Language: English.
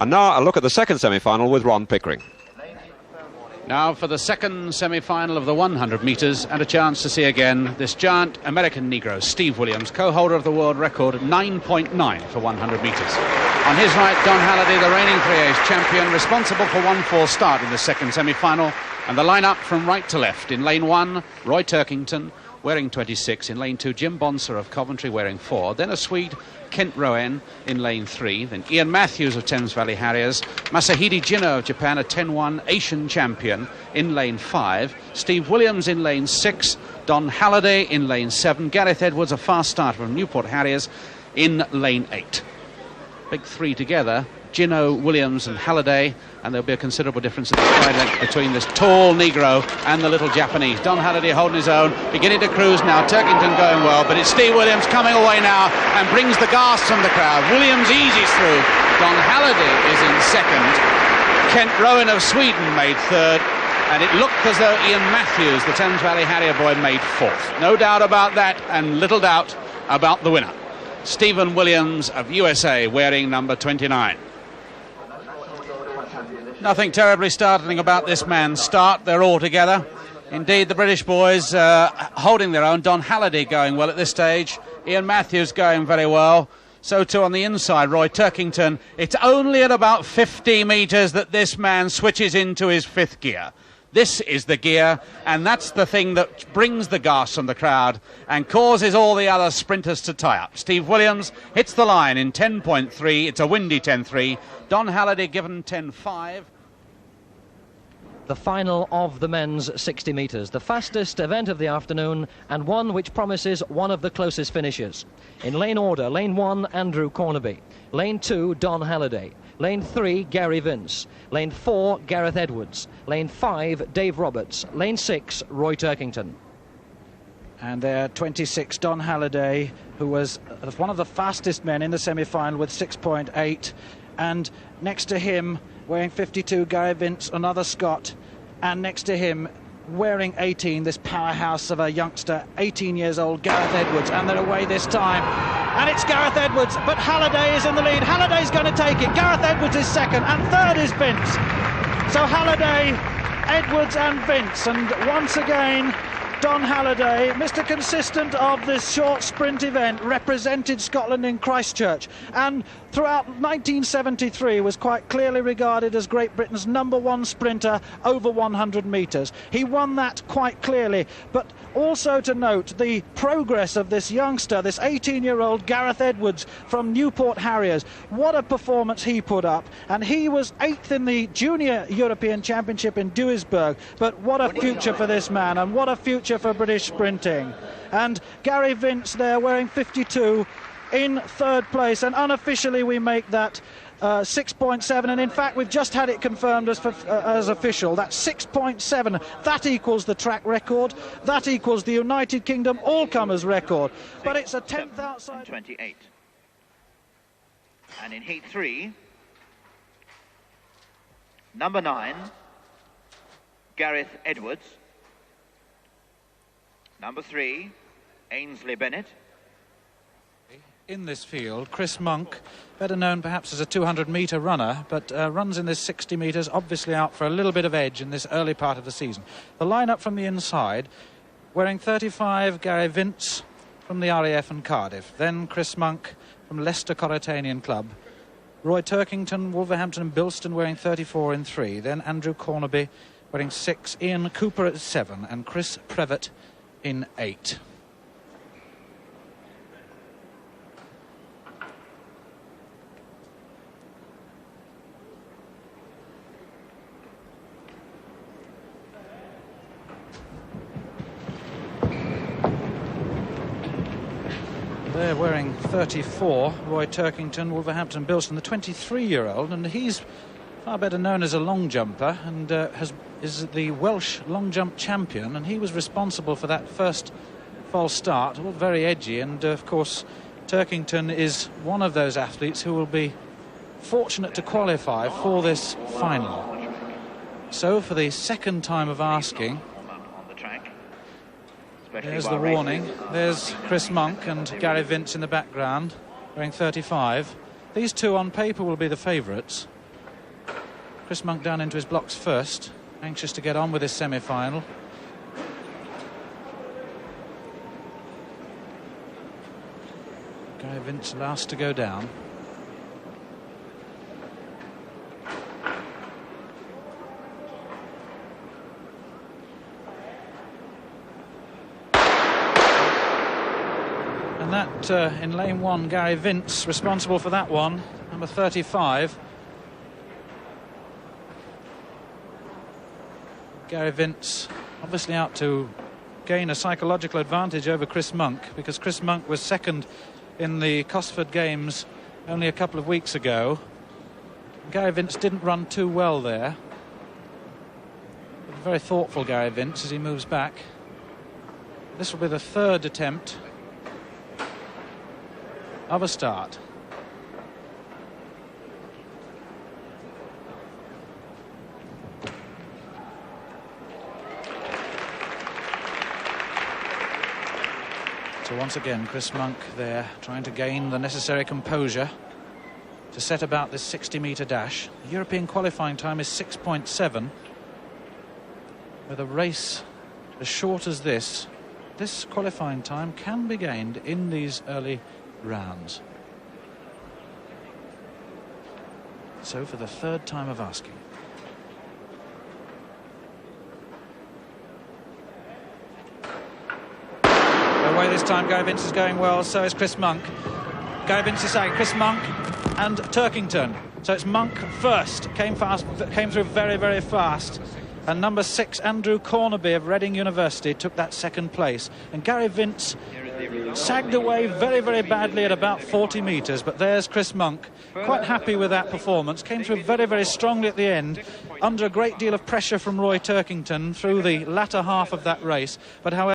And now a look at the second semi-final with Ron Pickering. Now for the second semi-final of the 100 metres, and a chance to see again this giant American Negro, Steve Williams, co-holder of the world record at 9.9 for 100 metres. On his right, Don Halliday, the reigning 3A's champion, responsible for 1-4 start in the second semi-final. And the line-up from right to left. In lane 1, Roy Turkington, wearing 26. In lane 2, Jim Bonser of Coventry, wearing 4. Then a Swede, Kent Rowan, in lane 3. Then Ian Matthews of Thames Valley Harriers. Masahide Jino of Japan, a 10-1 Asian champion, in lane 5. Steve Williams in lane 6. Don Halliday in lane 7. Gareth Edwards, a fast starter from Newport Harriers, in lane 8. Big three together, Gino, Williams and Halliday, and there'll be a considerable difference in the stride length between this tall Negro and the little Japanese. Don Halliday holding his own, beginning to cruise now. Turkington going well, but it's Steve Williams coming away now and brings the gasp from the crowd. Williams eases through. Don Halliday is in second. Kent Rowan of Sweden made third, and it looked as though Ian Matthews, the Thames Valley Harrier boy, made fourth. No doubt about that, and little doubt about the winner, Stephen Williams of USA, wearing number 29. Nothing terribly startling about this man's start. They're all together. Indeed, the British boys holding their own. Don Halliday going well at this stage. Ian Matthews going very well. So too on the inside, Roy Turkington. It's only at about 50 metres that this man switches into his fifth gear. This is the gear, and that's the thing that brings the gasp from the crowd and causes all the other sprinters to tie up. Steve Williams hits the line in 10.3. It's a windy 10.3. Don Halliday given 10.5. The final of the men's 60 metres, the fastest event of the afternoon, and one which promises one of the closest finishes. In lane order, lane 1, Andrew Cornaby. Lane 2, Don Halliday. Lane 3, Gary Vince. Lane 4, Gareth Edwards. Lane 5, Dave Roberts. Lane 6, Roy Turkington. And there, 26, Don Halliday, who was one of the fastest men in the semi-final with 6.8. And next to him, wearing 52, Gary Vince, another Scot. And next to him, wearing 18, this powerhouse of a youngster, 18 years old, Gareth Edwards. And they're away this time. And it's Gareth Edwards, but Halliday is in the lead. Halliday's going to take it. Gareth Edwards is second, and third is Vince. So Halliday, Edwards and Vince. And once again, Don Halliday, Mr. Consistent of this short sprint event, represented Scotland in Christchurch, and throughout 1973 was quite clearly regarded as Great Britain's #1 sprinter over 100 metres. He won that quite clearly, but also to note the progress of this youngster, this 18-year-old Gareth Edwards from Newport Harriers. What a performance he put up, and he was 8th in the Junior European Championship in Duisburg. But what a future for this man, and what a future for British sprinting. And Gary Vince there wearing 52 in third place, and unofficially we make that 6.7, and in fact we've just had it confirmed as official. That's 6.7. That equals the track record, that equals the United Kingdom all-comers record, but it's a 10th outside. 28. And in heat 3, number 9, Gareth Edwards. Number 3, Ainsley Bennett. In this field, Chris Monk, better known perhaps as a 200-metre runner, but runs in this 60 metres, obviously out for a little bit of edge in this early part of the season. The line-up from the inside, wearing 35, Gary Vince from the RAF and Cardiff. Then Chris Monk from Leicester Corotanian Club. Roy Turkington, Wolverhampton and Bilston, wearing 34 in 3. Then Andrew Cornaby wearing 6, Ian Cooper at 7, and Chris Previtt in 8. They're wearing 34, Roy Turkington, Wolverhampton, Bilston, the 23-year-old, and he's far better known as a long jumper, and is the Welsh long jump champion, and he was responsible for that first false start, all very edgy, and of course Turkington is one of those athletes who will be fortunate to qualify for this final. So for the second time of asking, there's the warning. There's Chris Monk and Gary Vince in the background, wearing 35. These two on paper will be the favourites. Chris Monk down into his blocks first, anxious to get on with his semi-final. Gary Vince last to go down. And that, in lane 1, Gary Vince, responsible for that one, number 35. Gary Vince obviously out to gain a psychological advantage over Chris Monk, because Chris Monk was second in the Cosford Games only a couple of weeks ago. Gary Vince didn't run too well there. But very thoughtful Gary Vince as he moves back. This will be the third attempt of a start. So once again, Chris Monk there trying to gain the necessary composure to set about this 60-metre dash. The European qualifying time is 6.7. With a race as short as this qualifying time can be gained in these early rounds. So for the third time of asking. Away this time, Gary Vince is going well, so is Chris Monk. Gary Vince is saying Chris Monk and Turkington. So it's Monk first, came through very, very fast. And number 6, Andrew Cornaby of Reading University, took that second place. And Gary Vince sagged away very, very badly at about 40 metres, but there's Chris Monk, quite happy with that performance. Came through very, very strongly at the end, under a great deal of pressure from Roy Turkington through the latter half of that race. But however,